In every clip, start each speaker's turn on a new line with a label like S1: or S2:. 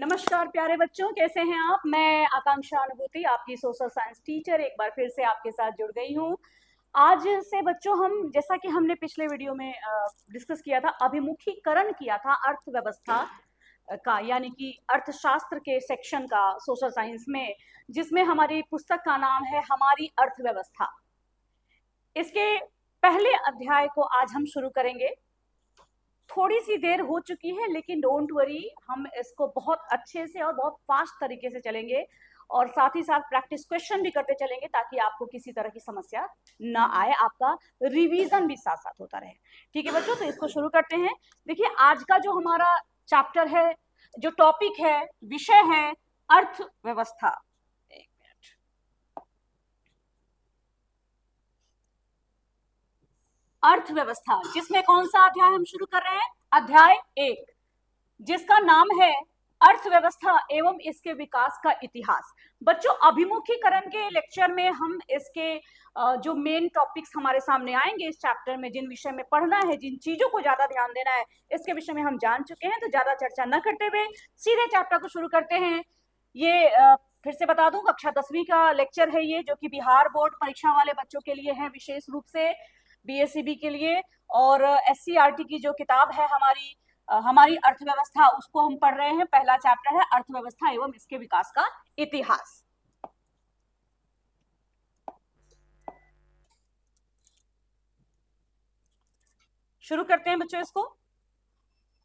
S1: नमस्कार प्यारे बच्चों, कैसे हैं आप। मैं आकांक्षा अनुभूति, आपकी सोशल साइंस टीचर, एक बार फिर से आपके साथ जुड़ गई हूँ। आज से बच्चों हम, जैसा कि हमने पिछले वीडियो में डिस्कस किया था, अभिमुखीकरण किया था अर्थव्यवस्था का, यानी कि अर्थशास्त्र के सेक्शन का सोशल साइंस में, जिसमें हमारी पुस्तक का नाम है हमारी अर्थव्यवस्था। इसके पहले अध्याय को आज हम शुरू करेंगे। थोड़ी सी देर हो चुकी है, लेकिन डोंट वरी, हम इसको बहुत अच्छे से और बहुत फास्ट तरीके से चलेंगे और साथ ही साथ प्रैक्टिस क्वेश्चन भी करते चलेंगे, ताकि आपको किसी तरह की समस्या ना आए, आपका रिवीजन भी साथ साथ होता रहे। ठीक है बच्चों, तो इसको शुरू करते हैं। देखिए, आज का जो हमारा चैप्टर है, जो टॉपिक है, विषय है अर्थव्यवस्था। एक मिनट, अर्थव्यवस्था, जिसमें कौन सा अध्याय हम शुरू कर रहे हैं? अध्याय 1, जिसका नाम है अर्थव्यवस्था एवं इसके विकास का इतिहास। बच्चों, अभिमुखीकरण के लेक्चर में हम इसके जो मेन टॉपिक्स हमारे सामने आएंगे इस चैप्टर में, जिन विषय में पढ़ना है, जिन चीजों को ज्यादा ध्यान देना है, इसके विषय में हम जान चुके हैं। तो ज्यादा चर्चा न करते हुए सीधे चैप्टर को शुरू करते हैं। ये फिर से बता दूं, कक्षा 10वीं का लेक्चर है ये, जो कि बिहार बोर्ड परीक्षा वाले बच्चों के लिए है, विशेष रूप से बीएसईबी के लिए। और एससीईआरटी की जो किताब है हमारी अर्थव्यवस्था, उसको हम पढ़ रहे हैं। पहला चैप्टर है अर्थव्यवस्था एवं इसके विकास का इतिहास। शुरू करते हैं बच्चों इसको।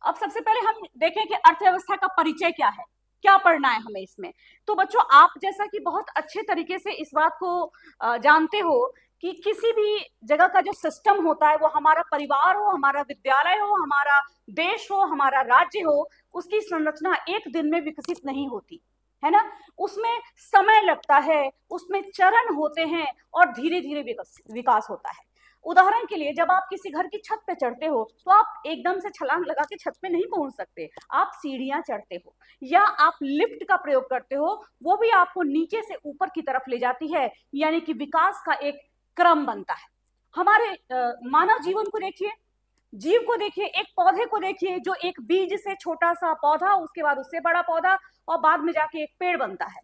S1: अब सबसे पहले हम देखें कि अर्थव्यवस्था का परिचय क्या है, क्या पढ़ना है हमें इसमें। तो बच्चों, आप जैसा कि बहुत अच्छे तरीके से इस बात को जानते हो कि किसी भी जगह का जो सिस्टम होता है, वो हमारा परिवार हो, हमारा विद्यालय हो, हमारा देश हो, हमारा राज्य हो, उसकी संरचना एक दिन में विकसित नहीं होती है ना। उसमें समय लगता है, उसमें चरण होते हैं और धीरे धीरे विकास होता है। उदाहरण के लिए, जब आप किसी घर की छत पे चढ़ते हो, तो आप एकदम से छलांग लगा के छत पे नहीं पहुंच सकते, आप सीढ़ियां चढ़ते हो या आप लिफ्ट का प्रयोग करते हो, वो भी आपको नीचे से ऊपर की तरफ ले जाती है, यानी कि विकास का एक क्रम बनता है। हमारे मानव जीवन को देखिए, जीव को देखिए, एक पौधे को देखिए, जो एक बीज से छोटा सा पौधा, उसके बाद उससे बड़ा पौधा और बाद में जाके एक पेड़ बनता है।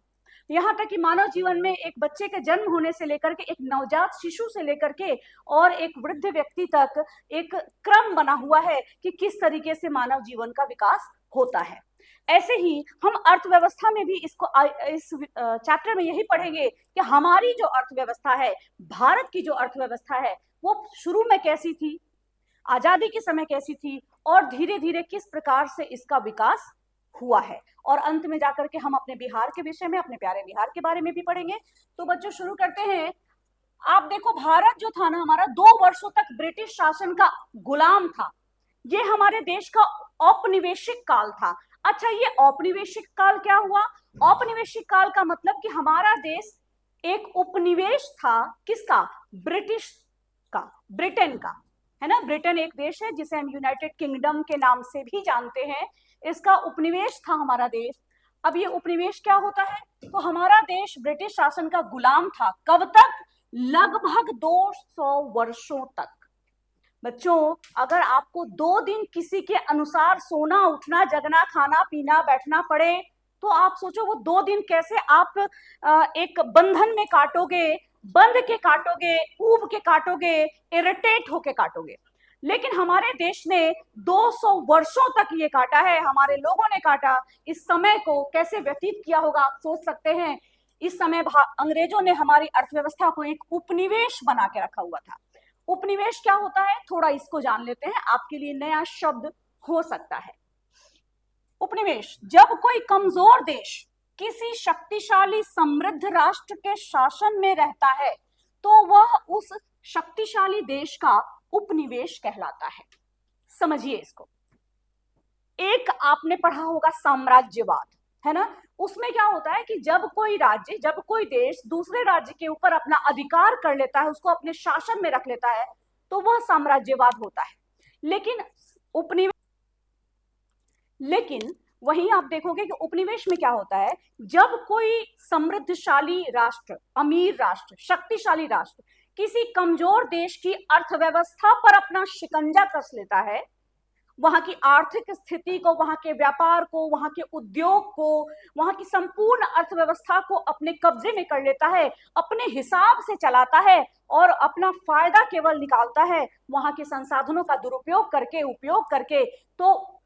S1: यहाँ तक कि मानव जीवन में एक बच्चे के जन्म होने से लेकर के, एक नवजात शिशु से लेकर के और एक वृद्ध व्यक्ति तक एक क्रम बना हुआ है कि किस तरीके से मानव जीवन का विकास होता है। ऐसे ही हम अर्थव्यवस्था में भी इस चैप्टर में यही पढ़ेंगे कि हमारी जो अर्थव्यवस्था है, भारत की जो अर्थव्यवस्था है, वो शुरू में कैसी थी, आजादी के समय कैसी थी, और धीरे धीरे किस प्रकार से इसका विकास हुआ है। और अंत में जाकर के हम अपने बिहार के विषय में, अपने प्यारे बिहार के बारे में भी पढ़ेंगे। तो बच्चों, शुरू करते हैं। आप देखो, भारत जो था ना हमारा, 2 वर्षों तक ब्रिटिश शासन का गुलाम था। ये हमारे देश का औपनिवेशिक काल था। अच्छा, ये औपनिवेशिक काल क्या हुआ? औपनिवेशिक काल का मतलब कि हमारा देश एक उपनिवेश था। किसका? ब्रिटिश का, ब्रिटेन का, है ना। ब्रिटेन एक देश है जिसे हम यूनाइटेड किंगडम के नाम से भी जानते हैं। इसका उपनिवेश था हमारा देश। अब ये उपनिवेश क्या होता है? तो हमारा देश ब्रिटिश शासन का गुलाम था। कब तक? लगभग 200 वर्षों तक। बच्चों, अगर आपको 2 दिन किसी के अनुसार सोना, उठना, जगना, खाना, पीना, बैठना पड़े, तो आप सोचो वो 2 दिन कैसे आप एक बंधन में काटोगे, बंध के काटोगे, ऊब के काटोगे, इरिटेट होके काटोगे। लेकिन हमारे देश ने 200 वर्षों तक ये काटा है, हमारे लोगों ने काटा। इस समय को कैसे व्यतीत किया होगा आप सोच सकते हैं। इस समय अंग्रेजों ने हमारी अर्थव्यवस्था को एक उपनिवेश बना के रखा हुआ था। उपनिवेश क्या होता है, थोड़ा इसको जान लेते हैं, आपके लिए नया शब्द हो सकता है। उपनिवेश, जब कोई कमजोर देश किसी शक्तिशाली समृद्ध राष्ट्र के शासन में रहता है, तो वह उस शक्तिशाली देश का उपनिवेश कहलाता है। समझिए इसको। एक आपने पढ़ा होगा साम्राज्यवाद, है ना। उसमें क्या होता है कि जब कोई राज्य, जब कोई देश दूसरे राज्य के ऊपर अपना अधिकार कर लेता है, उसको अपने शासन में रख लेता है, तो वह साम्राज्यवाद होता है। लेकिन वहीं आप देखोगे कि उपनिवेश में क्या होता है, जब कोई समृद्धशाली राष्ट्र, अमीर राष्ट्र, शक्तिशाली राष्ट्र किसी कमजोर देश की अर्थव्यवस्था पर अपना शिकंजा कस लेता है वहां की आर्थिक स्थिति को, वहां के व्यापार को, वहां के उद्योग को, वहां की संपूर्ण अर्थव्यवस्था को अपने कब्जे में कर लेता है, अपने हिसाब से चलाता है और अपना फायदा केवल निकालता है वहां के संसाधनों का दुरुपयोग करके, उपयोग करके। तो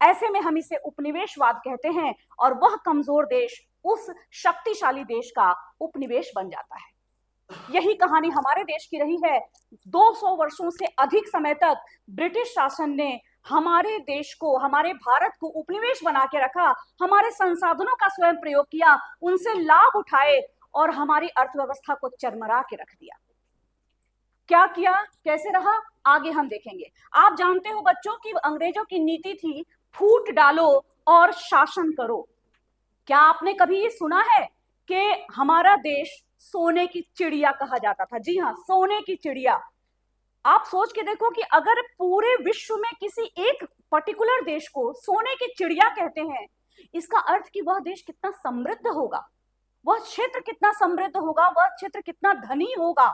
S1: ऐसे में हम इसे उपनिवेशवाद कहते हैं और वह कमजोर देश उस शक्तिशाली देश का उपनिवेश बन जाता है। यही कहानी हमारे देश की रही है। 200 वर्षों से अधिक समय तक ब्रिटिश शासन ने हमारे देश को, हमारे भारत को उपनिवेश बना के रखा, हमारे संसाधनों का स्वयं प्रयोग किया, उनसे लाभ उठाए और हमारी अर्थव्यवस्था को चरमरा के रख दिया। क्या किया, कैसे रहा, आगे हम देखेंगे। आप जानते हो बच्चों कि अंग्रेजों की नीति थी फूट डालो और शासन करो। क्या आपने कभी ये सुना है कि हमारा देश सोने की चिड़िया कहा जाता था? जी हाँ, सोने की चिड़िया। आप सोच के देखो कि अगर पूरे विश्व में किसी एक पर्टिकुलर देश को सोने की चिड़िया कहते हैं, इसका अर्थ कि वह देश कितना समृद्ध होगा, वह क्षेत्र कितना समृद्ध होगा, वह क्षेत्र कितना धनी होगा,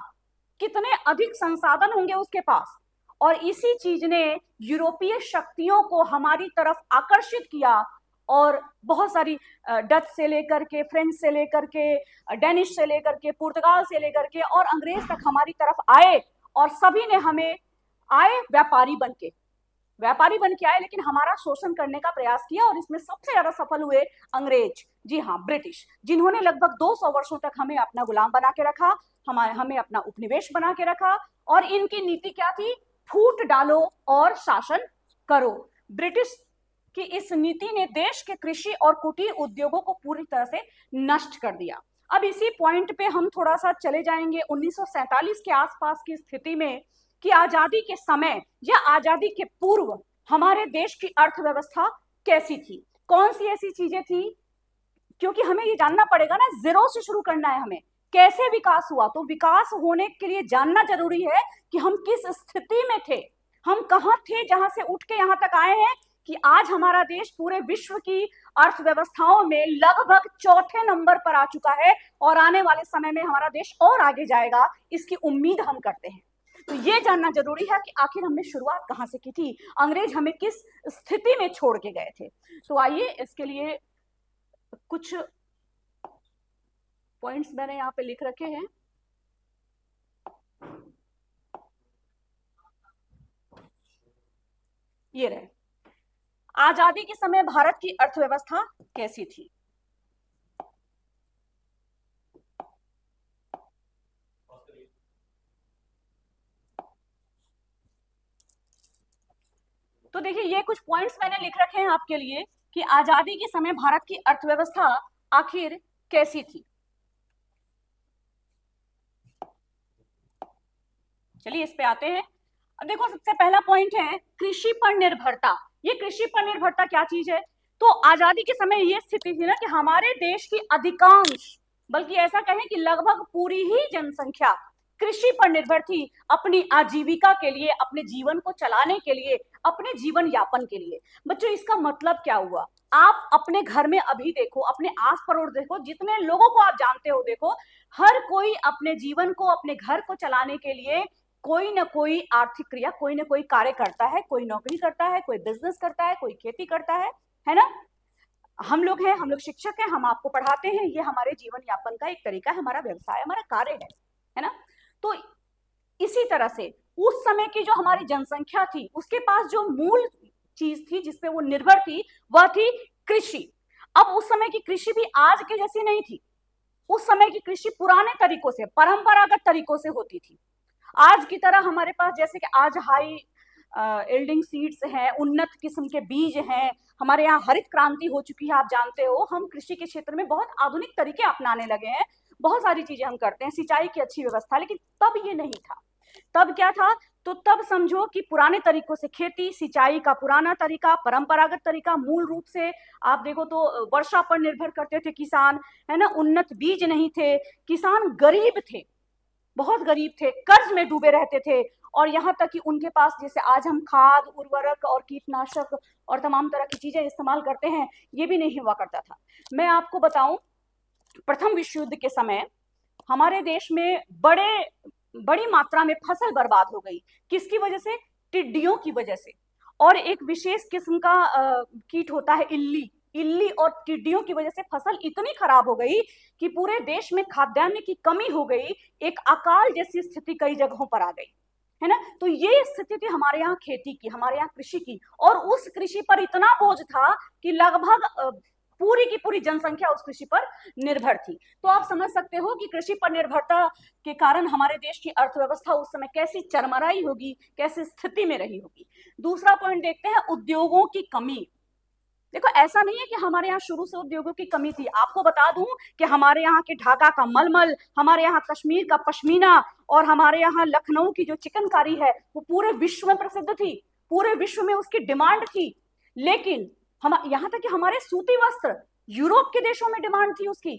S1: कितने अधिक संसाधन होंगे उसके पास। और इसी चीज ने यूरोपीय शक्तियों को हमारी तरफ आकर्षित किया और बहुत सारी डच से लेकर के, फ्रेंच से लेकर के, डेनिश से लेकर के, पुर्तगाल से लेकर के और अंग्रेज तक हमारी तरफ आए और सभी ने हमें आए व्यापारी बन के आए, लेकिन हमारा शोषण करने का प्रयास किया और इसमें सबसे ज्यादा सफल हुए अंग्रेज। जी हाँ, ब्रिटिश, जिन्होंने लगभग 200 वर्षों तक हमें अपना गुलाम बना के रखा, हमें अपना उपनिवेश बना के रखा। और इनकी नीति क्या थी? फूट डालो और शासन करो। ब्रिटिश कि इस नीति ने देश के कृषि और कुटीर उद्योगों को पूरी तरह से नष्ट कर दिया। अब इसी पॉइंट पे हम थोड़ा सा चले जाएंगे 1947 के आसपास की स्थिति में कि आजादी के समय या आजादी के पूर्व हमारे देश की अर्थव्यवस्था कैसी थी, कौन सी ऐसी चीजें थी, क्योंकि हमें ये जानना पड़ेगा ना, जीरो से शुरू करना है हमें। कैसे विकास हुआ? तो विकास होने के लिए जानना जरूरी है कि हम किस स्थिति में थे, हम कहां थे जहां से उठ के यहां तक आए हैं कि आज हमारा देश पूरे विश्व की अर्थव्यवस्थाओं में लगभग चौथे नंबर पर आ चुका है और आने वाले समय में हमारा देश और आगे जाएगा, इसकी उम्मीद हम करते हैं। तो ये जानना जरूरी है कि आखिर हमने शुरुआत कहां से की थी, अंग्रेज हमें किस स्थिति में छोड़ के गए थे। तो आइए इसके लिए कुछ पॉइंट्स मैंने यहाँ पे लिख रखे हैं। ये रहे, आजादी के समय भारत की अर्थव्यवस्था कैसी थी। तो देखिए, ये कुछ पॉइंट्स मैंने लिख रखे हैं आपके लिए कि आजादी के समय भारत की अर्थव्यवस्था आखिर कैसी थी। चलिए इस पे आते हैं। अब देखो, सबसे पहला पॉइंट है कृषि पर निर्भरता। ये कृषि पर निर्भरता क्या चीज है? तो आजादी के समय ये स्थिति थी ना कि हमारे देश की अधिकांश, बल्कि ऐसा कहें कि लगभग पूरी ही जनसंख्या कृषि पर निर्भर थी, अपनी आजीविका के लिए, अपने जीवन को चलाने के लिए, अपने जीवन यापन के लिए। बच्चों, इसका मतलब क्या हुआ? आप अपने घर में अभी देखो, अपने आस पड़ोस देखो, जितने लोगों को आप जानते हो देखो, हर कोई अपने जीवन को, अपने घर को चलाने के लिए कोई ना कोई आर्थिक क्रिया, कोई ना कोई कार्य करता है, कोई नौकरी करता है, कोई बिजनेस करता है, कोई खेती करता है ना? हम लोग हैं, हम लोग शिक्षक हैं, हम आपको पढ़ाते हैं, ये हमारे जीवन यापन का एक तरीका है, हमारा व्यवसाय, हमारा कार्य है ना? तो इसी तरह से उस समय की जो हमारी जनसंख्या थी, उसके पास जो मूल चीज थी जिसपे वो निर्भर थी, वह थी कृषि। अब उस समय की कृषि भी आज के जैसी नहीं थी। उस समय की कृषि पुराने तरीकों से, परंपरागत तरीकों से होती थी। आज की तरह हमारे पास जैसे कि आज हाई यील्डिंग सीड्स हैं, उन्नत किस्म के बीज हैं, हमारे यहाँ हरित क्रांति हो चुकी है, आप जानते हो। हम कृषि के क्षेत्र में बहुत आधुनिक तरीके अपनाने लगे हैं, बहुत सारी चीजें हम करते हैं, सिंचाई की अच्छी व्यवस्था। लेकिन तब ये नहीं था। तब क्या था? तो तब समझो कि पुराने तरीकों से खेती, सिंचाई का पुराना तरीका, परंपरागत तरीका, मूल रूप से आप देखो तो वर्षा पर निर्भर करते थे किसान, है ना? उन्नत बीज नहीं थे, किसान गरीब थे, बहुत गरीब थे, कर्ज में डूबे रहते थे। और यहाँ तक कि उनके पास, जैसे आज हम खाद, उर्वरक और कीटनाशक और तमाम तरह की चीजें इस्तेमाल करते हैं, ये भी नहीं हुआ करता था। मैं आपको बताऊं, प्रथम विश्व युद्ध के समय हमारे देश में बड़ी मात्रा में फसल बर्बाद हो गई। किसकी वजह से? टिड्डियों की वजह से। और एक विशेष किस्म का कीट होता है इल्ली। इल्ली और टिड्डियों की वजह से फसल इतनी खराब हो गई कि पूरे देश में खाद्यान्न की कमी हो गई, एक अकाल जैसी स्थिति कई जगहों पर आ गई, है ना। तो ये स्थिति थी हमारे यहाँ खेती की, हमारे यहाँ कृषि की, और उस कृषि पर इतना बोझ था कि लगभग पूरी की पूरी जनसंख्या उस कृषि पर निर्भर थी। तो आप समझ सकते हो कि कृषि पर निर्भरता के कारण हमारे देश की अर्थव्यवस्था उस समय कैसी चरमराई होगी, कैसी स्थिति में रही होगी। दूसरा पॉइंट देखते हैं, उद्योगों की कमी। देखो, ऐसा नहीं है कि हमारे यहाँ शुरू से उद्योगों की कमी थी। आपको बता दूं कि हमारे यहाँ के ढाका का मलमल, हमारे यहाँ कश्मीर का पश्मीना और हमारे यहाँ लखनऊ की जो चिकनकारी है वो पूरे विश्व में प्रसिद्ध थी, पूरे विश्व में उसकी डिमांड थी। लेकिन हम यहाँ तक कि हमारे सूती वस्त्र यूरोप के देशों में डिमांड थी उसकी,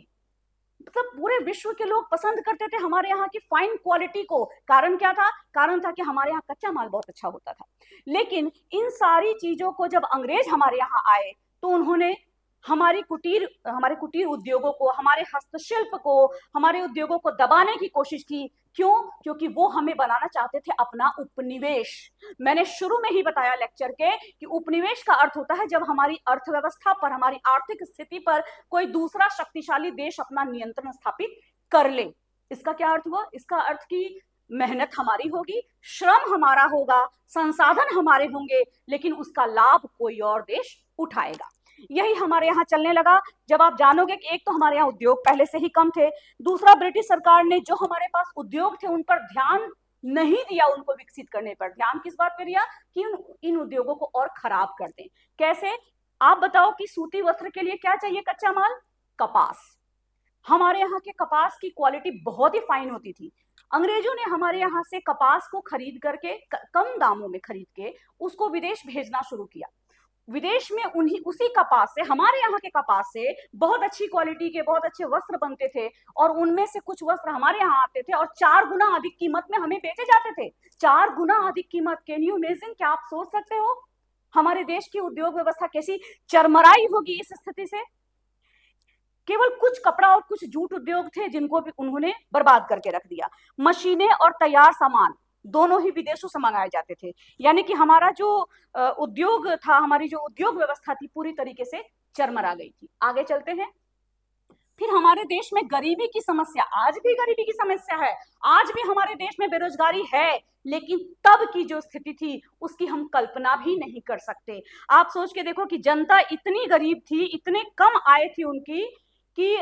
S1: मतलब पूरे विश्व के लोग पसंद करते थे हमारे यहाँ की फाइन क्वालिटी को। कारण क्या था? कारण था कि हमारे यहाँ कच्चा माल बहुत अच्छा होता था। लेकिन इन सारी चीजों को जब अंग्रेज हमारे यहाँ आए तो उन्होंने हमारे कुटीर उद्योगों को, हमारे हस्तशिल्प को, हमारे उद्योगों को दबाने की कोशिश की। क्यों? क्योंकि वो हमें बनाना चाहते थे अपना उपनिवेश। मैंने शुरू में ही बताया लेक्चर के कि उपनिवेश का अर्थ होता है जब हमारी अर्थव्यवस्था पर, हमारी आर्थिक स्थिति पर कोई दूसरा शक्तिशाली देश अपना नियंत्रण स्थापित कर ले। इसका क्या अर्थ हुआ? इसका अर्थ की मेहनत हमारी होगी, श्रम हमारा होगा, संसाधन हमारे होंगे, लेकिन उसका लाभ कोई और देश उठाएगा। यही हमारे यहाँ चलने लगा। जब आप जानोगे कि एक तो हमारे यहाँ उद्योग पहले से ही कम थे, दूसरा ब्रिटिश सरकार ने जो हमारे पास उद्योग थे उन पर ध्यान नहीं दिया, उनको विकसित करने पर ध्यान किस बात पर दिया कि इन उद्योगों को और खराब कर दें। कैसे? आप बताओ कि सूती वस्त्र के लिए क्या चाहिए कच्चा माल? कपास। हमारे यहाँ के कपास की क्वालिटी बहुत ही फाइन होती थी। अंग्रेजों ने हमारे यहाँ से कपास को खरीद करके, कम दामों में खरीद के उसको विदेश भेजना शुरू किया। विदेश में उसी कपास से, हमारे यहाँ के कपास से बहुत अच्छी क्वालिटी के बहुत अच्छे वस्त्र बनते थे, और उनमें से कुछ वस्त्र हमारे यहाँ आते थे और 4 गुना अधिक कीमत में हमें बेचे जाते थे। 4 गुना अधिक कीमत। Can you imagine? क्या आप सोच सकते हो हमारे देश की उद्योग व्यवस्था कैसी चरमराई होगी इस स्थिति से? केवल कुछ कपड़ा और कुछ जूट उद्योग थे जिनको भी उन्होंने बर्बाद करके रख दिया। मशीनें और तैयार सामान दोनों ही विदेशों से मंगाए जाते थे। यानी कि हमारा जो उद्योग था, हमारी जो उद्योग व्यवस्था थी, पूरी तरीके से चरमरा गई थी। आगे चलते हैं। फिर हमारे देश में गरीबी की समस्या, आज भी गरीबी की समस्या है, आज भी हमारे देश में बेरोजगारी है, लेकिन तब की जो स्थिति थी उसकी हम कल्पना भी नहीं कर सकते। आप सोच के देखो कि जनता इतनी गरीब थी, इतने कम आय थी उनकी, कि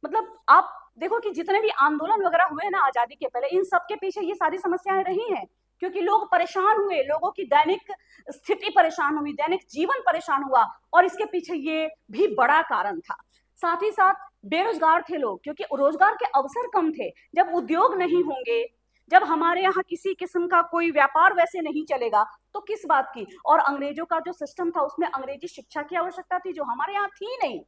S1: मतलब आप देखो कि जितने भी आंदोलन वगैरह हुए ना आजादी के पहले, इन सब के पीछे ये सारी समस्याएं रही हैं, क्योंकि लोग परेशान हुए, लोगों की दैनिक स्थिति परेशान हुई, दैनिक जीवन परेशान हुआ, और इसके पीछे ये भी बड़ा कारण था। साथ ही साथ बेरोजगार थे लोग, क्योंकि रोजगार के अवसर कम थे। जब उद्योग नहीं होंगे, जब हमारे यहाँ किसी किस्म का कोई व्यापार वैसे नहीं चलेगा, तो किस बात की? और अंग्रेजों का जो सिस्टम था उसमें अंग्रेजी शिक्षा की आवश्यकता थी, जो हमारे यहाँ थी नहीं,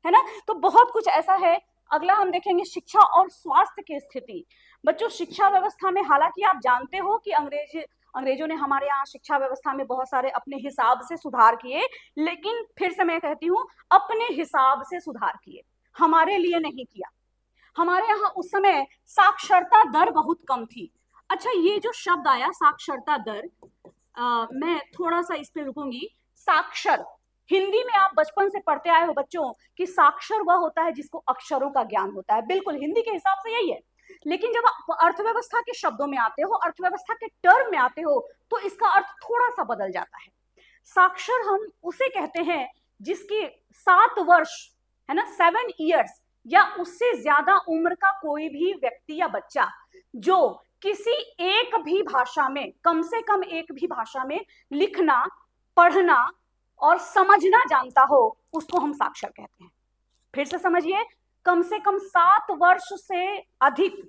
S1: है ना। तो बहुत कुछ ऐसा है। अगला हम देखेंगे शिक्षा और स्वास्थ्य की स्थिति। बच्चों, शिक्षा व्यवस्था में, हालांकि आप जानते हो कि अंग्रेजों ने हमारे यहाँ शिक्षा व्यवस्था में बहुत सारे अपने हिसाब से सुधार किए, लेकिन फिर से मैं कहती हूँ, अपने हिसाब से सुधार किए, हमारे लिए नहीं किया। हमारे यहाँ उस समय साक्षरता दर बहुत कम थी। अच्छा, ये जो शब्द आया साक्षरता दर, मैं थोड़ा सा इस पे रुकूंगी। साक्षर, हिंदी में आप बचपन से पढ़ते आए हो बच्चों कि साक्षर वह होता है जिसको अक्षरों का ज्ञान होता है। बिल्कुल हिंदी के हिसाब से यही है। लेकिन जब आप अर्थव्यवस्था के शब्दों में आते हो, अर्थव्यवस्था के टर्म में आते हो, तो इसका अर्थ थोड़ा सा बदल जाता है। साक्षर हम उसे कहते हैं जिसकी 7 वर्ष, है ना, 7 ईयर्स या उससे ज्यादा उम्र का कोई भी व्यक्ति या बच्चा जो किसी एक भी भाषा में, कम से कम एक भी भाषा में लिखना, पढ़ना और समझना जानता हो, उसको हम साक्षर कहते हैं। फिर से समझिए, कम से कम 7 वर्ष से अधिक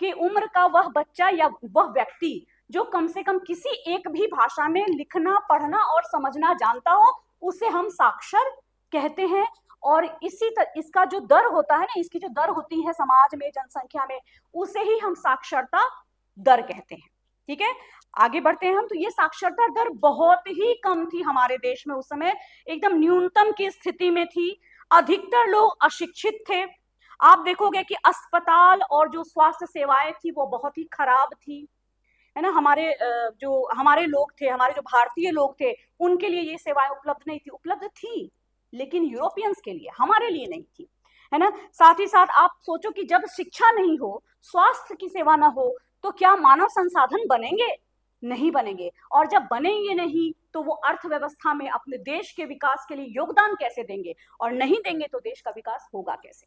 S1: की उम्र का वह बच्चा या वह व्यक्ति जो कम से कम किसी एक भी भाषा में लिखना, पढ़ना और समझना जानता हो, उसे हम साक्षर कहते हैं। और इसका जो दर होता है ना, इसकी जो दर होती है समाज में, जनसंख्या में, उसे ही हम साक्षरता दर कहते हैं। ठीक है, आगे बढ़ते हैं हम। तो ये साक्षरता दर बहुत ही कम थी हमारे देश में उस समय, एकदम न्यूनतम की स्थिति में थी। अधिकतर लोग अशिक्षित थे। आप देखोगे कि अस्पताल और जो स्वास्थ्य सेवाएं थी वो बहुत ही खराब थी। है ना, जो हमारे लोग थे, हमारे जो भारतीय लोग थे, उनके लिए ये सेवाएं उपलब्ध नहीं थी, उपलब्ध थी लेकिन यूरोपियंस के लिए, हमारे लिए नहीं थी, है ना। साथ ही साथ आप सोचो कि जब शिक्षा नहीं हो, स्वास्थ्य की सेवा ना हो, तो क्या मानव संसाधन बनेंगे? नहीं बनेंगे। और जब बनेंगे नहीं तो वो अर्थव्यवस्था में अपने देश के विकास के लिए योगदान कैसे देंगे? और नहीं देंगे तो देश का विकास होगा कैसे?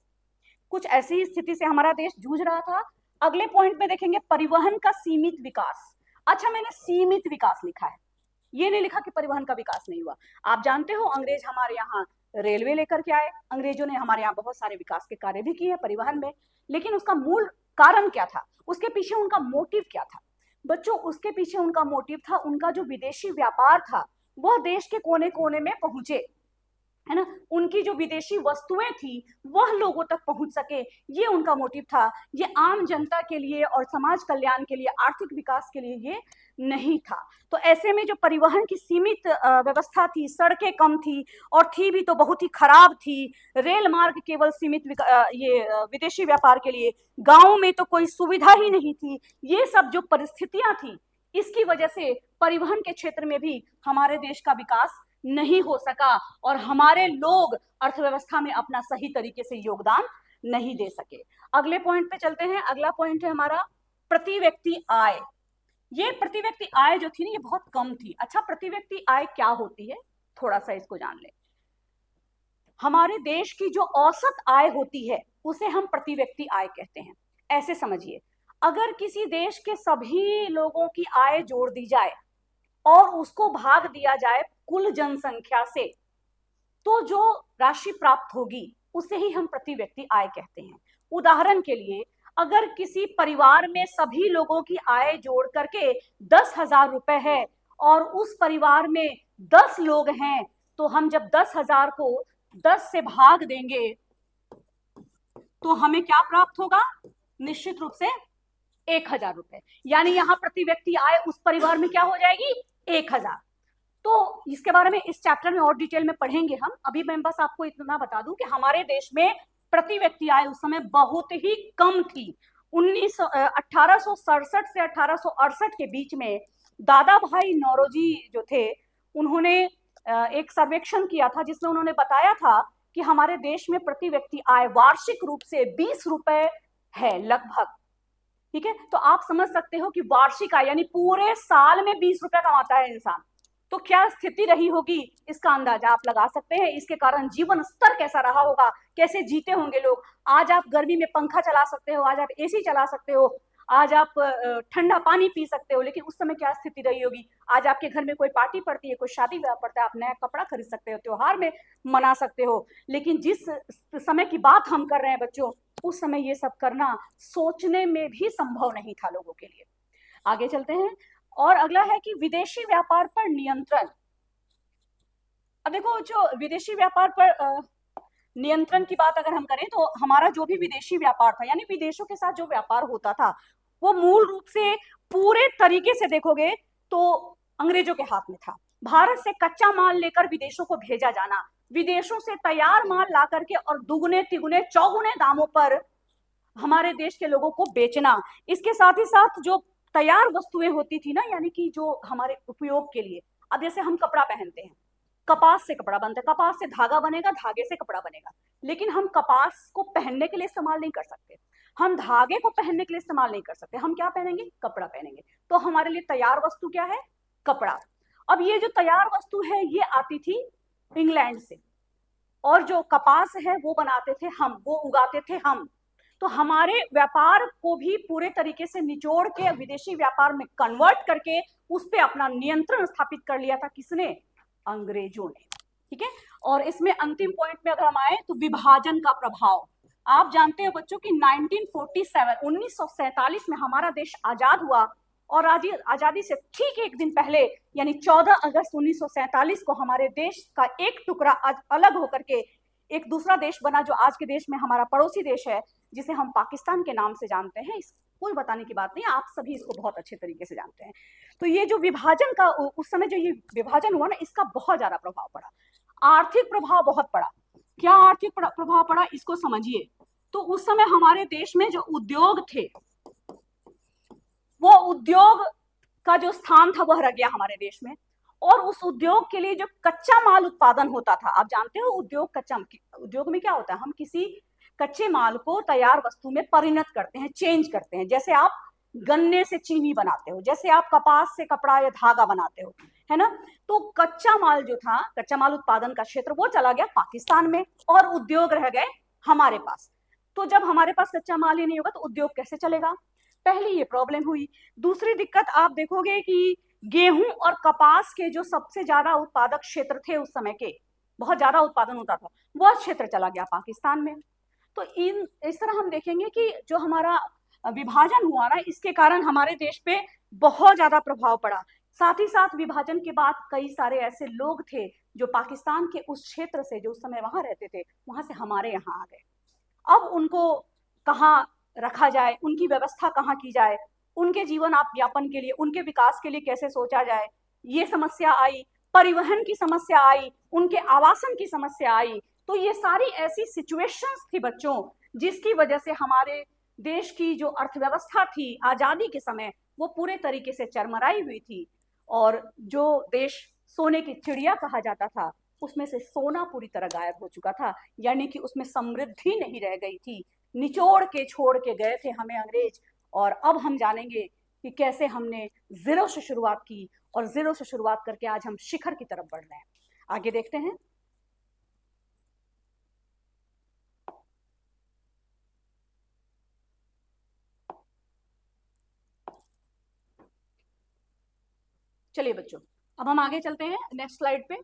S1: कुछ ऐसी ही स्थिति से हमारा देश जूझ रहा था। अगले पॉइंट में देखेंगे परिवहन का सीमित विकास। अच्छा, मैंने सीमित विकास लिखा है, ये नहीं लिखा कि परिवहन का विकास नहीं हुआ। आप जानते हो अंग्रेज हमारे यहाँ रेलवे लेकर के आए, अंग्रेजों ने हमारे यहाँ बहुत सारे विकास के कार्य भी किए हैं परिवहन में, लेकिन उसका मूल कारण क्या था? उसके पीछे उनका मोटिव क्या था? बच्चों, उसके पीछे उनका मोटिव था, उनका जो विदेशी व्यापार था वह देश के कोने कोने में पहुंचे, है ना, उनकी जो विदेशी वस्तुएं थी वह लोगों तक पहुंच सके, ये उनका मोटिव था। ये आम जनता के लिए और समाज कल्याण के लिए, आर्थिक विकास के लिए ये नहीं था। तो ऐसे में जो परिवहन की सीमित व्यवस्था थी, सड़कें कम थी और थी भी तो बहुत ही खराब थी, रेल मार्ग केवल सीमित विदेशी व्यापार के लिए, गांव में तो कोई सुविधा ही नहीं थी, ये सब जो परिस्थितियां थी, इसकी वजह से परिवहन के क्षेत्र में भी हमारे देश का विकास नहीं हो सका और हमारे लोग अर्थव्यवस्था में अपना सही तरीके से योगदान नहीं दे सके। अगले पॉइंट पे चलते हैं। अगला पॉइंट है हमारा प्रति व्यक्ति आय। ये प्रति व्यक्ति आय जो थी ना, ये बहुत कम थी। अच्छा, प्रति व्यक्ति आय क्या होती है, थोड़ा सा इसको जान ले। हमारे देश की जो औसत आय होती है उसे हम प्रति व्यक्ति आय कहते हैं। ऐसे समझिए, अगर किसी देश के सभी लोगों की आय जोड़ दी जाए और उसको भाग दिया जाए कुल जनसंख्या से, तो जो राशि प्राप्त होगी उसे ही हम प्रति व्यक्ति आय कहते हैं। उदाहरण के लिए, अगर किसी परिवार में सभी लोगों की आय जोड़ करके 10,000 रुपए है और उस परिवार में 10 लोग हैं, तो हम जब 10,000 को 10 से भाग देंगे तो हमें क्या प्राप्त होगा? निश्चित रूप से 1,000 रुपए। यानी यहां प्रति व्यक्ति आय उस परिवार में क्या हो जाएगी? 1,000। तो इसके बारे में इस चैप्टर में और डिटेल में पढ़ेंगे हम। अभी मैं बस आपको इतना बता दूं कि हमारे देश में प्रति व्यक्ति आय उस समय बहुत ही कम थी। 1867 से 1868 के बीच में दादा भाई नौरोजी जो थे, उन्होंने एक सर्वेक्षण किया था जिसमें उन्होंने बताया था कि हमारे देश में प्रति व्यक्ति आय वार्षिक रूप से 20 रुपए है लगभग। ठीक है, तो आप समझ सकते हो कि वार्षिक आय यानी पूरे साल में 20 रुपए कमाता है इंसान, तो क्या स्थिति रही होगी इसका अंदाजा आप लगा सकते हैं। इसके कारण जीवन स्तर कैसा रहा होगा, कैसे जीते होंगे लोग। आज आप गर्मी में पंखा चला सकते हो, आज आप एसी चला सकते हो, आज आप ठंडा पानी पी सकते हो, लेकिन उस समय क्या स्थिति रही होगी। आज आपके घर में कोई पार्टी पड़ती है, कोई शादी ब्याह पड़ता है, आप नया कपड़ा खरीद सकते हो, त्योहार में मना सकते हो, लेकिन जिस समय की बात हम कर रहे हैं बच्चों, उस समय ये सब करना सोचने में भी संभव नहीं था लोगों के लिए। आगे चलते हैं। और अगला है कि विदेशी व्यापार पर नियंत्रण। अब देखो, जो विदेशी व्यापार पर नियंत्रण की बात अगर हम करें तो हमारा जो भी विदेशी व्यापार था, यानी विदेशों के साथ जो व्यापार होता था, वो मूल रूप से पूरे तरीके से देखोगे तो अंग्रेजों के हाथ में था। भारत से कच्चा माल लेकर विदेशों को भेजा जाना, विदेशों से तैयार माल ला करके और दुगने तिगुने चौगुने दामों पर हमारे देश के लोगों को बेचना। इसके साथ ही साथ जो तैयार वस्तुएं होती थी ना, यानी कि जो हमारे उपयोग के लिए, अब जैसे हम कपड़ा पहनते हैं, कपास से कपड़ा बनता है, कपास से धागा बनेगा, धागे से कपड़ा बनेगा, लेकिन हम कपास को पहनने के लिए इस्तेमाल नहीं कर सकते, हम धागे को पहनने के लिए इस्तेमाल नहीं कर सकते, हम क्या पहनेंगे? कपड़ा पहनेंगे। तो हमारे लिए तैयार वस्तु क्या है? कपड़ा। अब ये जो तैयार वस्तु है ये आती थी इंग्लैंड से, और जो कपास है वो बनाते थे हम, वो उगाते थे हम। तो हमारे व्यापार को भी पूरे तरीके से निचोड़ के विदेशी व्यापार में कन्वर्ट करके उस पर अपना नियंत्रण स्थापित कर लिया था। किसने? अंग्रेजों ने। ठीक है, और इसमें अंतिम पॉइंट में अगर हम आए तो विभाजन का प्रभाव। आप जानते हो बच्चों कि 1947 में हमारा देश आजाद हुआ, और आजादी से ठीक एक दिन पहले यानी 14 अगस्त 1947 को हमारे देश का एक टुकड़ा अलग होकर के एक दूसरा देश बना, जो आज के देश में हमारा पड़ोसी देश है, जिसे हम पाकिस्तान के नाम से जानते हैं। इस कोई बताने की बात नहीं, आप सभी इसको बहुत अच्छे तरीके से जानते हैं। तो ये जो विभाजन का उस समय जो ये विभाजन हुआ ना, इसका बहुत ज्यादा प्रभाव पड़ा, आर्थिक प्रभाव बहुत पड़ा। क्या आर्थिक प्रभाव पड़ा, इसको समझिए। तो उस समय हमारे देश में जो उद्योग थे, वो उद्योग का जो स्थान था वह रह गया हमारे देश में। और उस उद्योग के लिए जो कच्चा माल उत्पादन होता था, आप जानते हो उद्योग में क्या होता है, हम किसी कच्चे माल को तैयार वस्तु में परिणत करते हैं, चेंज करते हैं। जैसे आप गन्ने से चीनी बनाते हो, जैसे आप कपास से कपड़ा या धागा बनाते हो, है ना। तो कच्चा माल जो था, कच्चा माल उत्पादन का क्षेत्र, वो चला गया पाकिस्तान में और उद्योग रह गए हमारे पास। तो जब हमारे पास कच्चा माल ही नहीं होगा तो उद्योग कैसे चलेगा? पहली ये प्रॉब्लम हुई। दूसरी दिक्कत आप देखोगे कि गेहूं और कपास के जो सबसे ज्यादा उत्पादक क्षेत्र थे उस समय के, बहुत ज्यादा उत्पादन होता था, वह क्षेत्र चला गया पाकिस्तान में। तो इस तरह हम देखेंगे कि जो हमारा विभाजन हुआ ना, इसके कारण हमारे देश पे बहुत ज्यादा प्रभाव पड़ा। साथ ही साथ विभाजन के बाद कई सारे ऐसे लोग थे जो पाकिस्तान के उस क्षेत्र से, जो उस समय वहां रहते थे, वहां से हमारे यहाँ आ गए। अब उनको कहाँ रखा जाए, उनकी व्यवस्था कहाँ की जाए, उनके जीवन यापन के लिए, उनके विकास के लिए कैसे सोचा जाए, ये समस्या आई। परिवहन की समस्या आई, उनके आवासन की समस्या आई। तो ये सारी ऐसी सिचुएशंस थी बच्चों, जिसकी वजह से हमारे देश की जो अर्थव्यवस्था थी आजादी के समय, वो पूरे तरीके से चरमराई हुई थी। और जो देश सोने की चिड़िया कहा जाता था, उसमें से सोना पूरी तरह गायब हो चुका था, यानी कि उसमें समृद्धि नहीं रह गई थी। निचोड़ के छोड़ के गए थे हमें अंग्रेज। और अब हम जानेंगे कि कैसे हमने जीरो से शुरुआत की और जीरो से शुरुआत करके आज हम शिखर की तरफ बढ़ रहे हैं। आगे देखते हैं। चलिए बच्चों, अब हम आगे चलते हैं नेक्स्ट स्लाइड पे।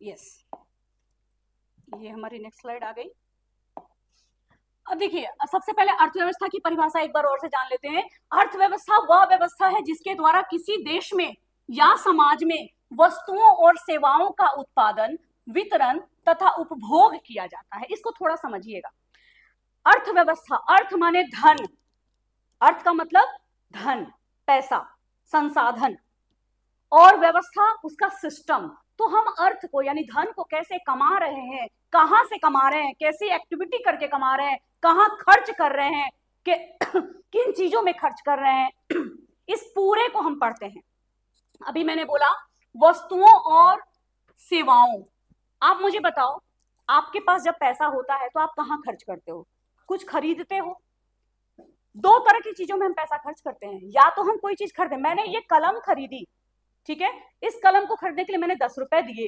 S1: यस, ये हमारी नेक्स्ट स्लाइड आ गई। अब देखिए, सबसे पहले अर्थव्यवस्था की परिभाषा एक बार और से जान लेते हैं। अर्थव्यवस्था वह व्यवस्था है जिसके द्वारा किसी देश में या समाज में वस्तुओं और सेवाओं का उत्पादन, वितरण तथा उपभोग किया जाता है। इसको थोड़ा समझिएगा। अर्थव्यवस्था, अर्थ माने धन, अर्थ का मतलब धन, पैसा, संसाधन, और व्यवस्था उसका सिस्टम। तो हम अर्थ को यानी धन को कैसे कमा रहे हैं, कहां से कमा रहे हैं, कैसी एक्टिविटी करके कमा रहे हैं, कहां खर्च कर रहे हैं, कि किन चीजों में खर्च कर रहे हैं, इस पूरे को हम पढ़ते हैं। अभी मैंने बोला वस्तुओं और सेवाओं। आप मुझे बताओ, आपके पास जब पैसा होता है तो आप कहां खर्च करते हो? कुछ खरीदते हो? दो तरह की चीजों में हम पैसा खर्च करते हैं। या तो हम कोई चीज खरीदे, मैंने ये कलम खरीदी, ठीक है, इस कलम को खरीदने के लिए मैंने 10 रुपए दिए,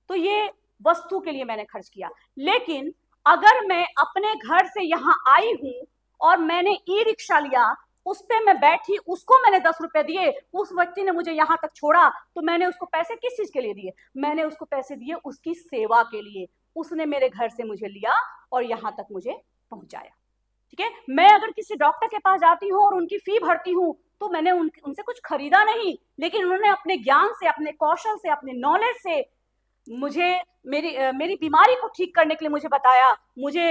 S1: तो ये वस्तु के लिए मैंने खर्च किया। लेकिन अगर मैं अपने घर से यहां आई हूं और मैंने ई रिक्शा लिया, उस पे मैं बैठी, उसको मैंने 10 रुपए दिए, उस व्यक्ति ने मुझे यहां तक छोड़ा, तो मैंने उसको पैसे किस चीज के लिए दिए? मैंने उसको पैसे दिए उसकी सेवा के लिए। उसने मेरे घर से मुझे लिया और यहां तक मुझे पहुंचाया, ठीक है। मैं अगर किसी डॉक्टर के पास जाती हूँ और उनकी फी भरती हूँ, तो मैंने उनसे कुछ खरीदा नहीं, लेकिन उन्होंने अपने ज्ञान से, अपने कौशल से, अपने नॉलेज से मुझे मेरी बीमारी को ठीक करने के लिए मुझे बताया, मुझे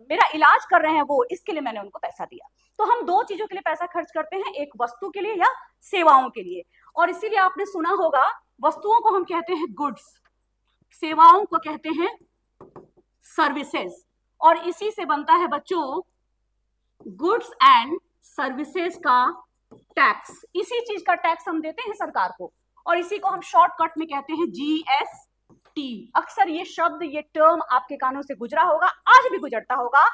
S1: मेरा इलाज कर रहे हैं वो, इसके लिए मैंने उनको पैसा दिया। तो हम दो चीजों के लिए पैसा खर्च करते हैं, एक वस्तु के लिए या सेवाओं के लिए। और इसीलिए आपने सुना होगा, वस्तुओं को हम कहते हैं गुड्स, सेवाओं को कहते हैं सर्विसेज, और इसी से बनता है बच्चों गुड्स एंड सर्विसेज का टैक्स। इसी चीज का टैक्स हम देते हैं सरकार को, और इसी को हम शॉर्टकट में कहते हैं जीएसटी। अक्सर ये शब्द, ये टर्म आपके कानों से गुजरा होगा, आज भी गुजरता होगा।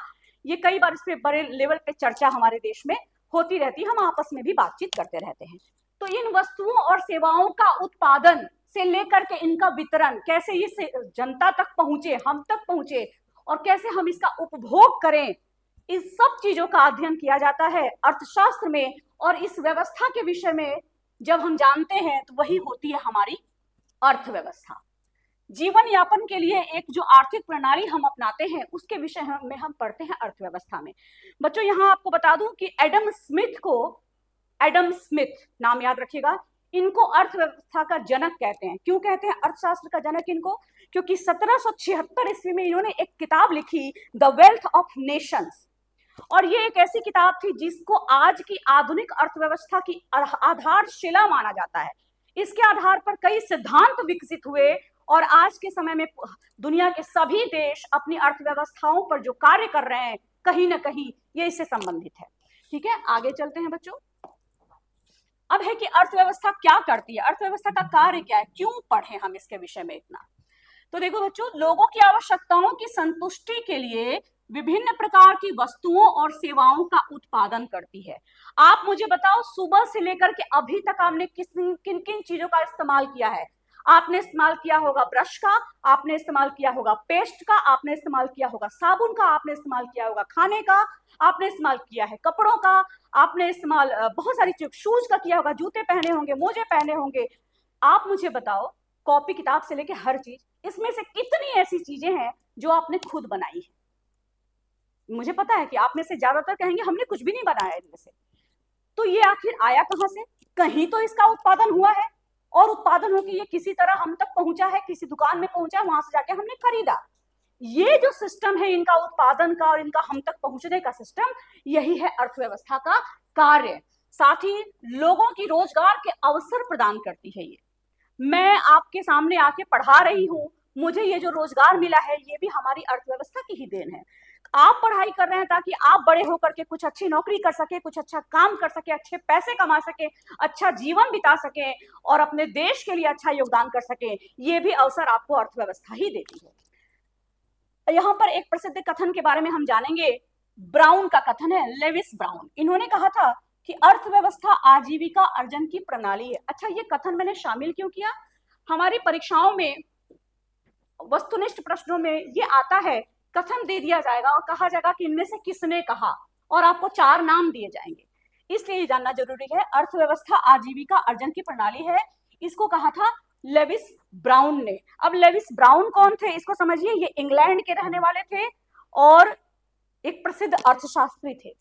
S1: ये कई बार इस पे बड़े लेवल पे चर्चा हमारे देश में होती रहती है, हम आपस में भी बातचीत करते रहते हैं। तो इन वस्तुओं और सेवाओं का उत्पादन से लेकर के इनका वितरण, कैसे ये जनता तक पहुंचे, हम तक पहुंचे, और कैसे हम इसका उपभोग करें, इस सब चीजों का अध्ययन किया जाता है अर्थशास्त्र में। और इस व्यवस्था के विषय में जब हम जानते हैं तो वही होती है हमारी अर्थव्यवस्था। जीवन यापन के लिए एक जो आर्थिक प्रणाली हम अपनाते हैं, उसके विषय में हम पढ़ते हैं अर्थव्यवस्था में। बच्चों, यहां आपको बता दूं कि एडम स्मिथ नाम याद रखिएगा, इनको अर्थव्यवस्था का जनक कहते हैं। क्यों कहते हैं अर्थशास्त्र का जनक इनको? क्योंकि 1776 ईस्वी में इन्होंने एक किताब लिखी, द वेल्थ ऑफ नेशंस। और ये एक ऐसी किताब थी जिसको आज की आधुनिक अर्थव्यवस्था की आधारशिला माना जाता है। इसके आधार पर कई सिद्धांत विकसित हुए, और आज के समय में दुनिया के सभी देश अपनी अर्थव्यवस्थाओं पर जो कार्य कर रहे हैं, कहीं ना कहीं ये इससे संबंधित है। ठीक है, आगे चलते हैं बच्चों। अब है कि अर्थव्यवस्था क्या करती है, अर्थव्यवस्था का कार्य क्या है, क्यों पढ़े हम इसके विषय में इतना। तो देखो बच्चों, लोगों की आवश्यकताओं की संतुष्टि के लिए विभिन्न प्रकार की वस्तुओं और सेवाओं का उत्पादन करती है। आप मुझे बताओ, सुबह से लेकर के अभी तक आपने किन किन चीजों का इस्तेमाल किया है? आपने इस्तेमाल किया होगा ब्रश का, आपने इस्तेमाल किया होगा पेस्ट का, आपने इस्तेमाल किया होगा साबुन का, आपने इस्तेमाल किया होगा खाने का, आपने इस्तेमाल किया है कपड़ों का, आपने इस्तेमाल बहुत सारी चीज, शूज का किया होगा, जूते पहने होंगे, मोजे पहने होंगे। आप मुझे बताओ, कॉपी किताब से लेके हर चीज, इसमें से कितनी ऐसी चीजें हैं जो आपने खुद बनाई है? मुझे पता है कि आप में से ज्यादातर कहेंगे हमने कुछ भी नहीं बनाया इनमें से। तो ये आखिर आया कहां से? कहीं तो इसका उत्पादन हुआ है, और उत्पादन होकर ये किसी तरह हम तक पहुंचा है, किसी दुकान में पहुंचा, वहां से जाके हमने खरीदा। ये जो सिस्टम है इनका उत्पादन का और इनका हम तक पहुंचने का सिस्टम, यही है अर्थव्यवस्था का कार्य। साथ ही लोगों की रोजगार के अवसर प्रदान करती है ये। मैं आपके सामने आके पढ़ा रही हूं, मुझे ये जो रोजगार मिला है ये भी हमारी अर्थव्यवस्था की ही देन है। आप पढ़ाई कर रहे हैं ताकि आप बड़े होकर के कुछ अच्छी नौकरी कर सके, कुछ अच्छा काम कर सके, अच्छे पैसे कमा सके, अच्छा जीवन बिता सके और अपने देश के लिए अच्छा योगदान कर सके। ये भी अवसर आपको अर्थव्यवस्था ही देती है। यहां पर एक प्रसिद्ध कथन के बारे में हम जानेंगे। ब्राउन का कथन है, लेविस ब्राउन। इन्होंने कहा था कि अर्थव्यवस्था आजीविका अर्जन की प्रणाली है। अच्छा, ये कथन मैंने शामिल क्यों किया? हमारी परीक्षाओं में वस्तुनिष्ठ प्रश्नों में ये आता है, कथन दे दिया जाएगा और कहा जाएगा कि इनमें से किसने कहा, और आपको 4 नाम दिए जाएंगे। इसलिए ये जानना जरूरी है, अर्थव्यवस्था आजीविका अर्जन की प्रणाली है, इसको कहा था लेविस ब्राउन ने। अब लेविस ब्राउन कौन थे इसको समझिए। ये इंग्लैंड के रहने वाले थे और एक प्रसिद्ध अर्थशास्त्री थे।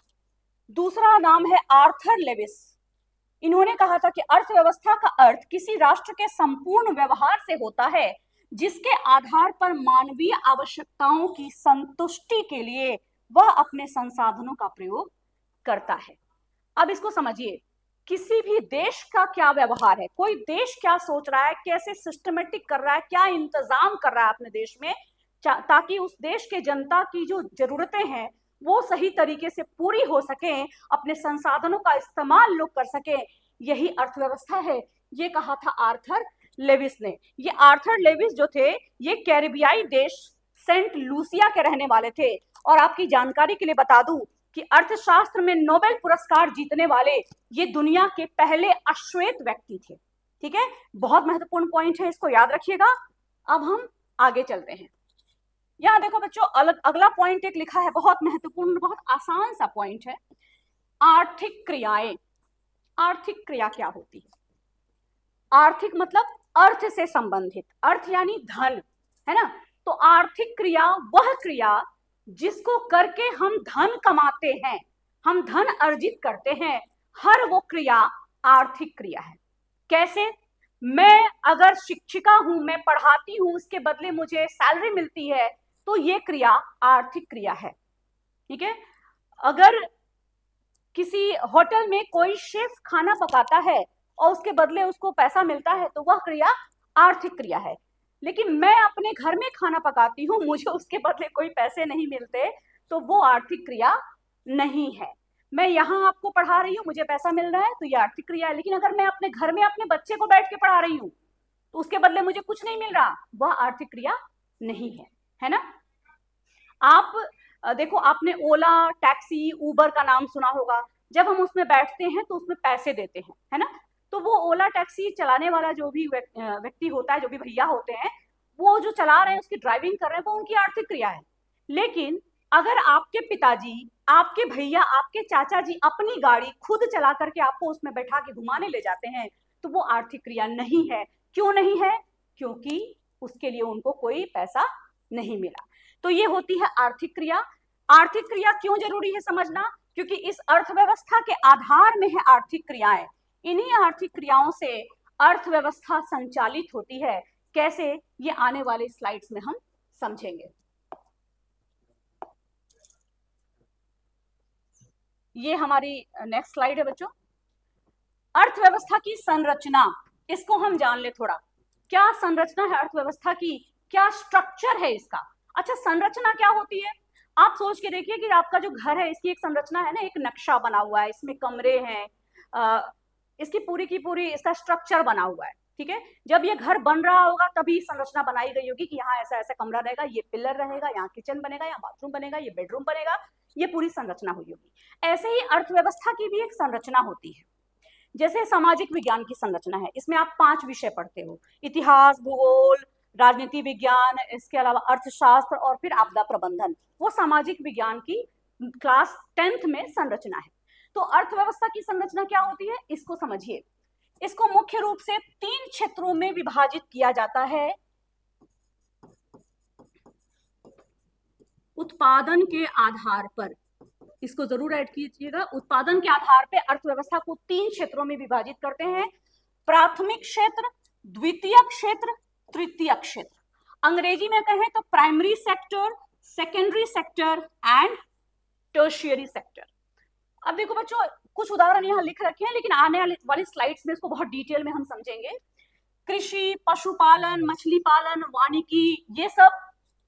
S1: दूसरा नाम है आर्थर लेविस। इन्होंने कहा था कि अर्थव्यवस्था का अर्थ किसी राष्ट्र के संपूर्ण व्यवहार से होता है जिसके आधार पर मानवीय आवश्यकताओं की संतुष्टि के लिए वह अपने संसाधनों का प्रयोग करता है। अब इसको समझिए, किसी भी देश का क्या व्यवहार है, कोई देश क्या सोच रहा है, कैसे सिस्टमेटिक कर रहा है, क्या इंतजाम कर रहा है अपने देश में, ताकि उस देश के जनता की जो जरूरतें हैं वो सही तरीके से पूरी हो सके, अपने संसाधनों का इस्तेमाल लोग कर सके, यही अर्थव्यवस्था है। ये कहा था आर्थर लेविस ने। ये आर्थर लेविस जो थे, ये कैरिबियाई देश सेंट लूसिया के रहने वाले थे। और आपकी जानकारी के लिए बता दूं कि अर्थशास्त्र में नोबेल पुरस्कार जीतने वाले ये दुनिया के पहले अश्वेत व्यक्ति थे। ठीक है, बहुत महत्वपूर्ण पॉइंट है, इसको याद रखिएगा। अब हम आगे चलते हैं। यहां देखो बच्चों, अगला पॉइंट एक लिखा है, बहुत महत्वपूर्ण, बहुत आसान सा पॉइंट है, आर्थिक क्रियाएं। आर्थिक क्रिया क्या होती है? आर्थिक मतलब अर्थ से संबंधित, अर्थ यानी धन, है ना। तो आर्थिक क्रिया वह क्रिया जिसको करके हम धन कमाते हैं, हम धन अर्जित करते हैं, हर वो क्रिया आर्थिक क्रिया है। कैसे? मैं अगर शिक्षिका हूं, मैं पढ़ाती हूं, उसके बदले मुझे सैलरी मिलती है, तो ये क्रिया आर्थिक क्रिया है। ठीक है, अगर किसी होटल में कोई शेफ खाना पकाता है और उसके बदले उसको पैसा मिलता है, तो वह क्रिया आर्थिक क्रिया है। लेकिन मैं अपने घर में खाना पकाती हूँ, मुझे उसके बदले कोई पैसे नहीं मिलते, तो वो आर्थिक क्रिया नहीं है। मैं यहाँ आपको पढ़ा रही हूँ, मुझे पैसा मिल रहा है, तो ये आर्थिक क्रिया है। लेकिन अगर मैं अपने घर में अपने बच्चे को बैठ के पढ़ा रही हूँ तो उसके बदले मुझे कुछ नहीं मिल रहा, वह आर्थिक क्रिया नहीं है ना। आप देखो, आपने ओला, टैक्सी, उबर का नाम सुना होगा। जब हम उसमें बैठते हैं तो उसमें पैसे देते हैं, है ना। तो वो ओला टैक्सी चलाने वाला जो भी व्यक्ति होता है, जो भी भैया होते हैं, वो जो चला रहे हैं, उसकी ड्राइविंग कर रहे हैं, वो उनकी आर्थिक क्रिया है। लेकिन अगर आपके पिताजी, आपके भैया, आपके चाचा जी अपनी गाड़ी खुद चला करके आपको उसमें बैठा के घुमाने ले जाते हैं, तो वो आर्थिक क्रिया नहीं है। क्यों नहीं है? क्योंकि उसके लिए उनको कोई पैसा नहीं मिला। तो ये होती है आर्थिक क्रिया। आर्थिक क्रिया क्यों जरूरी है समझना? क्योंकि इस अर्थव्यवस्था के आधार में है आर्थिक क्रियाएं। इन्हीं आर्थिक क्रियाओं से अर्थव्यवस्था संचालित होती है। कैसे? ये आने वाले स्लाइड्स में हम समझेंगे। ये हमारी नेक्स्ट स्लाइड है बच्चों। अर्थव्यवस्था की संरचना, इसको हम जान ले थोड़ा। क्या संरचना है अर्थव्यवस्था की? क्या स्ट्रक्चर है इसका? अच्छा, संरचना क्या होती है? आप सोच के देखिए कि आपका जो घर है इसकी एक संरचना है ना, एक नक्शा बना हुआ है, इसमें कमरे हैं, इसकी पूरी की पूरी इसका स्ट्रक्चर बना हुआ है, ठीक है। जब ये घर बन रहा होगा तभी संरचना बनाई गई होगी कि यहाँ ऐसा ऐसा कमरा रहेगा, ये पिलर रहेगा, यहाँ किचन बनेगा, यहाँ बाथरूम बनेगा, ये बेडरूम बनेगा, ये पूरी संरचना हुई होगी। ऐसे ही अर्थव्यवस्था की भी एक संरचना होती है। जैसे सामाजिक विज्ञान की संरचना है, इसमें आप 5 विषय पढ़ते हो, इतिहास, भूगोल, राजनीति विज्ञान, इसके अलावा अर्थशास्त्र और फिर आपदा प्रबंधन। वो सामाजिक विज्ञान की क्लास 10th में संरचना है। तो अर्थव्यवस्था की संरचना क्या होती है, इसको समझिए। इसको मुख्य रूप से 3 क्षेत्रों में विभाजित किया जाता है। उत्पादन के आधार पर, इसको जरूर ऐड कीजिएगा, उत्पादन के आधार पर अर्थव्यवस्था को 3 क्षेत्रों में विभाजित करते हैं। प्राथमिक क्षेत्र, द्वितीय क्षेत्र, तृतीय क्षेत्र। अंग्रेजी में कहें तो primary sector, secondary sector and tertiary sector. अब देखो बच्चों, कुछ उदाहरण यहाँ लिख रखे हैं, लेकिन आने वाली स्लाइड्स में इसको बहुत डिटेल में हम समझेंगे। कृषि, पशुपालन, मछली पालन, वानिकी, ये सब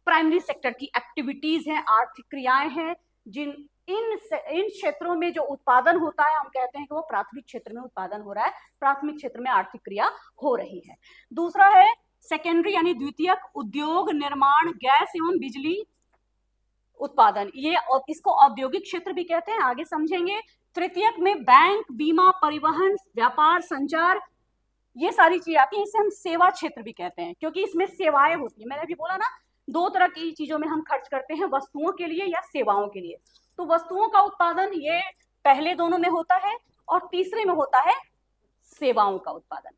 S1: प्राइमरी सेक्टर की एक्टिविटीज हैं, आर्थिक क्रियाएं हैं, जिन इन क्षेत्रों में जो उत्पादन होता है हम कहते हैं कि वो प्राथमिक क्षेत्र में उत्पादन हो रहा है, प्राथमिक क्षेत्र में आर्थिक क्रिया हो रही है। दूसरा है सेकेंडरी यानी द्वितीयक, उद्योग, निर्माण, गैस एवं बिजली उत्पादन, ये इसको औद्योगिक क्षेत्र भी कहते हैं, आगे समझेंगे। तृतीयक में बैंक, बीमा, परिवहन, व्यापार, संचार, ये सारी चीजें आती हैं। इसे हम सेवा क्षेत्र भी कहते हैं, क्योंकि इसमें सेवाएं होती है। मैंने भी बोला ना, 2 तरह की चीजों में हम खर्च करते हैं, वस्तुओं के लिए या सेवाओं के लिए। तो वस्तुओं का उत्पादन ये पहले दोनों में होता है, और तीसरे में होता है सेवाओं का उत्पादन।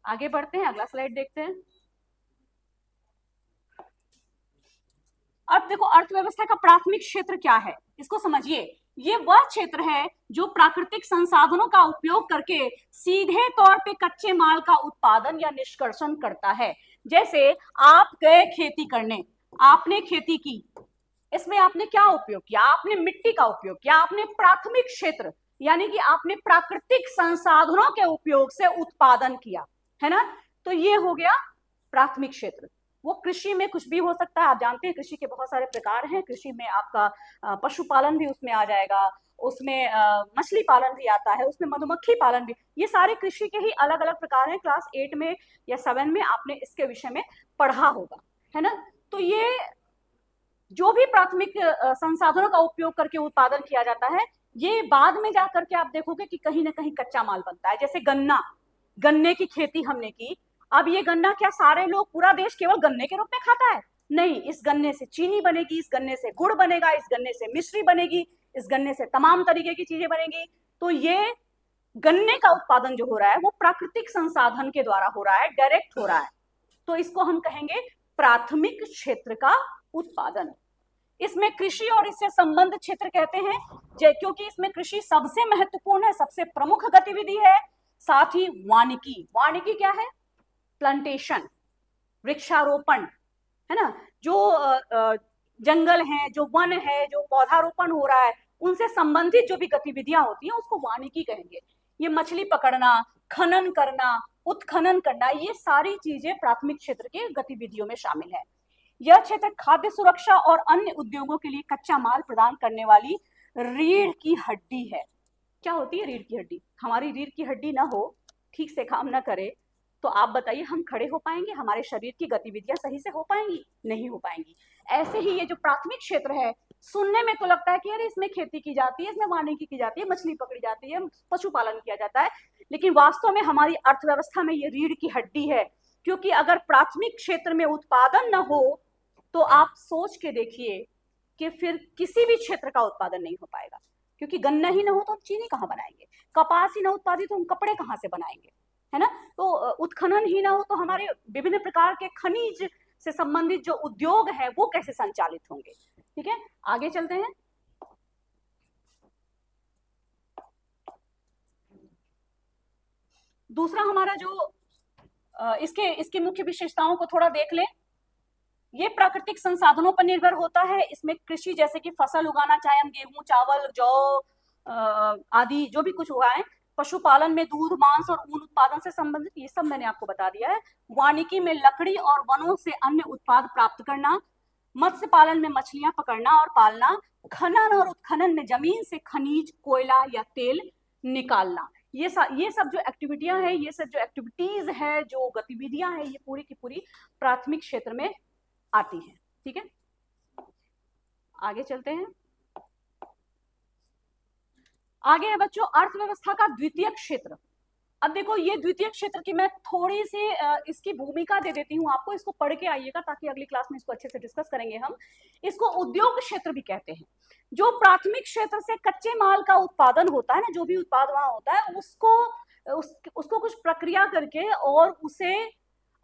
S1: आगे बढ़ते हैं, अगला स्लाइड देखते हैं। अब देखो, अर्थव्यवस्था का प्राथमिक क्षेत्र क्या है, इसको समझिए। ये वह क्षेत्र है जो प्राकृतिक संसाधनों का उपयोग करके सीधे तौर पे कच्चे माल का उत्पादन या निष्कर्षण करता है। जैसे आप गए खेती करने, आपने खेती की, इसमें आपने क्या उपयोग किया, आपने मिट्टी का उपयोग किया, आपने प्राथमिक क्षेत्र यानी कि आपने प्राकृतिक संसाधनों के उपयोग से उत्पादन किया, है ना। तो ये हो गया प्राथमिक क्षेत्र। वो कृषि में कुछ भी हो सकता है, आप जानते हैं कृषि के बहुत सारे प्रकार हैं। कृषि में आपका पशुपालन भी उसमें आ जाएगा, उसमें मछली पालन भी आता है, उसमें मधुमक्खी पालन भी, ये सारे कृषि के ही अलग अलग प्रकार हैं। क्लास 8 में या 7 में आपने इसके विषय में पढ़ा होगा, है ना। तो ये जो भी प्राथमिक संसाधनों का उपयोग करके उत्पादन किया जाता है, ये बाद में जाकर के आप देखोगे कि कहीं ना कहीं कच्चा माल बनता है। जैसे गन्ना, गन्ने की खेती हमने की, अब ये गन्ना क्या सारे लोग, पूरा देश केवल गन्ने के रूप में खाता है? नहीं, इस गन्ने से चीनी बनेगी, इस गन्ने से गुड़ बनेगा, इस गन्ने से मिश्री बनेगी, इस गन्ने से तमाम तरीके की चीजें बनेगी। तो ये गन्ने का उत्पादन जो हो रहा है वो प्राकृतिक संसाधन के द्वारा हो रहा है, डायरेक्ट हो रहा है। तो इसको हम कहेंगे प्राथमिक क्षेत्र का उत्पादन। इसमें कृषि और इससे संबंध क्षेत्र कहते हैं, क्योंकि इसमें कृषि सबसे महत्वपूर्ण है, सबसे प्रमुख गतिविधि है। साथ ही वानिकी, वानिकी क्या है? प्लांटेशन, वृक्षारोपण, है ना। जो जंगल है, जो वन है, जो पौधारोपण हो रहा है, उनसे संबंधित जो भी गतिविधियां होती हैं उसको वानिकी कहेंगे। ये मछली पकड़ना, खनन करना, उत्खनन करना, ये सारी चीजें प्राथमिक क्षेत्र के गतिविधियों में शामिल है। यह क्षेत्र खाद्य सुरक्षा और अन्य उद्योगों के लिए कच्चा माल प्रदान करने वाली रीढ़ की हड्डी है। क्या होती है रीढ़ की हड्डी? हमारी रीढ़ की हड्डी ना हो, ठीक से काम ना करे, तो आप बताइए हम खड़े हो पाएंगे? हमारे शरीर की गतिविधियां सही से हो पाएंगी? नहीं हो पाएंगी। ऐसे ही ये जो प्राथमिक क्षेत्र है, सुनने में तो लगता है कि अरे इसमें खेती की जाती है, इसमें वानिकी की जाती है, मछली पकड़ी जाती है, पशुपालन किया जाता है, लेकिन वास्तव में हमारी अर्थव्यवस्था में ये रीढ़ की हड्डी है। क्योंकि अगर प्राथमिक क्षेत्र में उत्पादन न हो तो आप सोच के देखिए कि फिर किसी भी क्षेत्र का उत्पादन नहीं हो पाएगा। क्योंकि गन्ना ही ना हो तो हम चीनी कहाँ बनाएंगे, कपास ही ना उत्पादित तो हम कपड़े कहाँ से बनाएंगे, है ना। तो उत्खनन ही ना हो तो हमारे विभिन्न प्रकार के खनिज से संबंधित जो उद्योग है वो कैसे संचालित होंगे। ठीक है, आगे चलते हैं। दूसरा हमारा जो इसके मुख्य विशेषताओं को थोड़ा देख लें। ये प्राकृतिक संसाधनों पर निर्भर होता है। इसमें कृषि जैसे कि फसल उगाना, चाहे हम गेहूं, चावल, जौ आदि जो भी कुछ उगाएं, पशुपालन में दूध, मांस और ऊन उत्पादन से संबंधित, ये सब मैंने आपको बता दिया है। वानिकी में लकड़ी और वनों से अन्य उत्पाद प्राप्त करना, मत्स्य पालन में मछलियां पकड़ना और पालना, खनन और उत्खनन में जमीन से खनिज, कोयला या तेल निकालना। ये सब जो एक्टिविटियां हैं, ये सब जो एक्टिविटीज है, जो गतिविधियां हैं, ये पूरी की पूरी प्राथमिक क्षेत्र में आती हैं। ठीक है, आगे चलते हैं। आगे है बच्चों अर्थव्यवस्था का द्वितीय क्षेत्र। अब देखो ये द्वितीय क्षेत्र की मैं थोड़ी सी इसकी भूमिका दे देती हूँ आपको, इसको पढ़ के आइएगा ताकि अगली क्लास में इसको अच्छे से डिस्कस करेंगे हम। इसको उद्योग क्षेत्र भी कहते हैं। जो प्राथमिक क्षेत्र से कच्चे माल का उत्पादन होता है ना, जो भी उत्पाद वहां होता है, उसको कुछ प्रक्रिया करके और उसे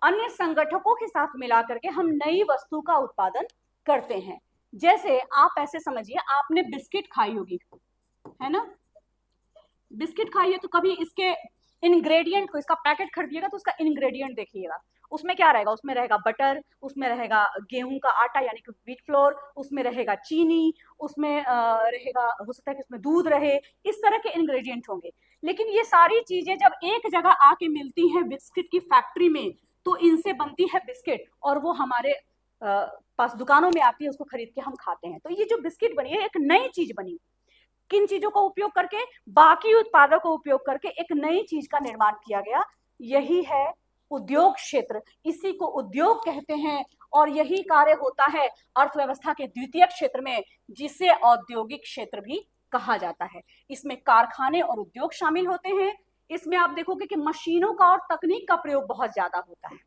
S1: अन्य संगठकों के साथ मिला करके हम नई वस्तु का उत्पादन करते हैं। जैसे आप ऐसे समझिए, आपने बिस्किट खाई होगी, है ना, बिस्किट खाइए तो कभी इसके इंग्रेडिएंट को, इसका पैकेट खरीदिएगा तो उसका इंग्रेडिएंट देखिएगा, उसमें क्या रहेगा, उसमें रहेगा बटर, उसमें रहेगा गेहूं का आटा यानी कि व्हीट फ्लोर, उसमें रहेगा चीनी, उसमें रहेगा, हो सकता है कि उसमें दूध रहे, इस तरह के इंग्रेडिएंट होंगे। लेकिन ये सारी चीजें जब एक जगह आके मिलती हैं बिस्किट की फैक्ट्री में, तो इनसे बनती है बिस्किट और वो हमारे पास दुकानों में आती है, उसको खरीद के हम खाते हैं। तो ये जो बिस्किट बनी है एक नई चीज बनी, किन चीजों का उपयोग करके, बाकी उत्पादों को उपयोग करके एक नई चीज का निर्माण किया गया, यही है उद्योग क्षेत्र, इसी को उद्योग कहते हैं। और यही कार्य होता है अर्थव्यवस्था के द्वितीय क्षेत्र में, जिसे औद्योगिक क्षेत्र भी कहा जाता है। इसमें कारखाने और उद्योग शामिल होते हैं। इसमें आप देखोगे कि मशीनों का और तकनीक का प्रयोग बहुत ज्यादा होता है।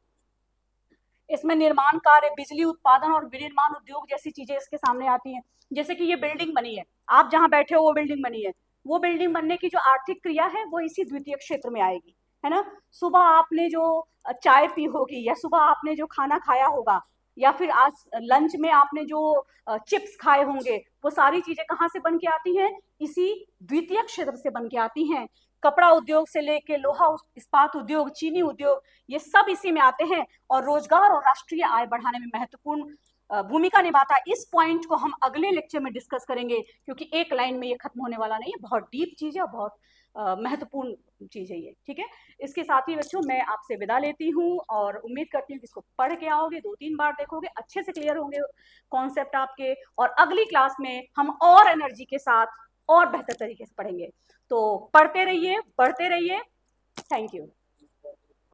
S1: इसमें निर्माण कार्य, बिजली उत्पादन और विनिर्माण उद्योग जैसी चीजें इसके सामने आती हैं। जैसे कि ये बिल्डिंग बनी है, आप जहां बैठे हो वो बिल्डिंग बनी है, वो बिल्डिंग बनने की जो आर्थिक क्रिया है वो इसी द्वितीय क्षेत्र में आएगी, है ना। सुबह आपने जो चाय पी होगी, या सुबह आपने जो खाना खाया होगा, या फिर आज लंच में आपने जो चिप्स खाए होंगे, वो सारी चीजें कहाँ से बन के आती हैं, इसी द्वितीय क्षेत्र से बन के आती हैं। कपड़ा उद्योग से लेके लोहा इस्पात उद्योग, चीनी उद्योग, ये सब इसी में आते हैं और रोजगार और राष्ट्रीय आय बढ़ाने में महत्वपूर्ण भूमिका निभाता है। इस पॉइंट को हम अगले लेक्चर में डिस्कस करेंगे, क्योंकि एक लाइन में ये खत्म होने वाला नहीं है, बहुत डीप चीज है और बहुत महत्वपूर्ण चीज है ये। ठीक है, इसके साथ ही बच्चों मैं आपसे विदा लेती हूँ और उम्मीद करती हूँ कि इसको पढ़ के आओगे, 2-3 बार देखोगे, अच्छे से क्लियर होंगे कॉन्सेप्ट आपके, और अगली क्लास में हम और एनर्जी के साथ और बेहतर तरीके से पढ़ेंगे। तो पढ़ते रहिए, बढ़ते रहिए। Thank you.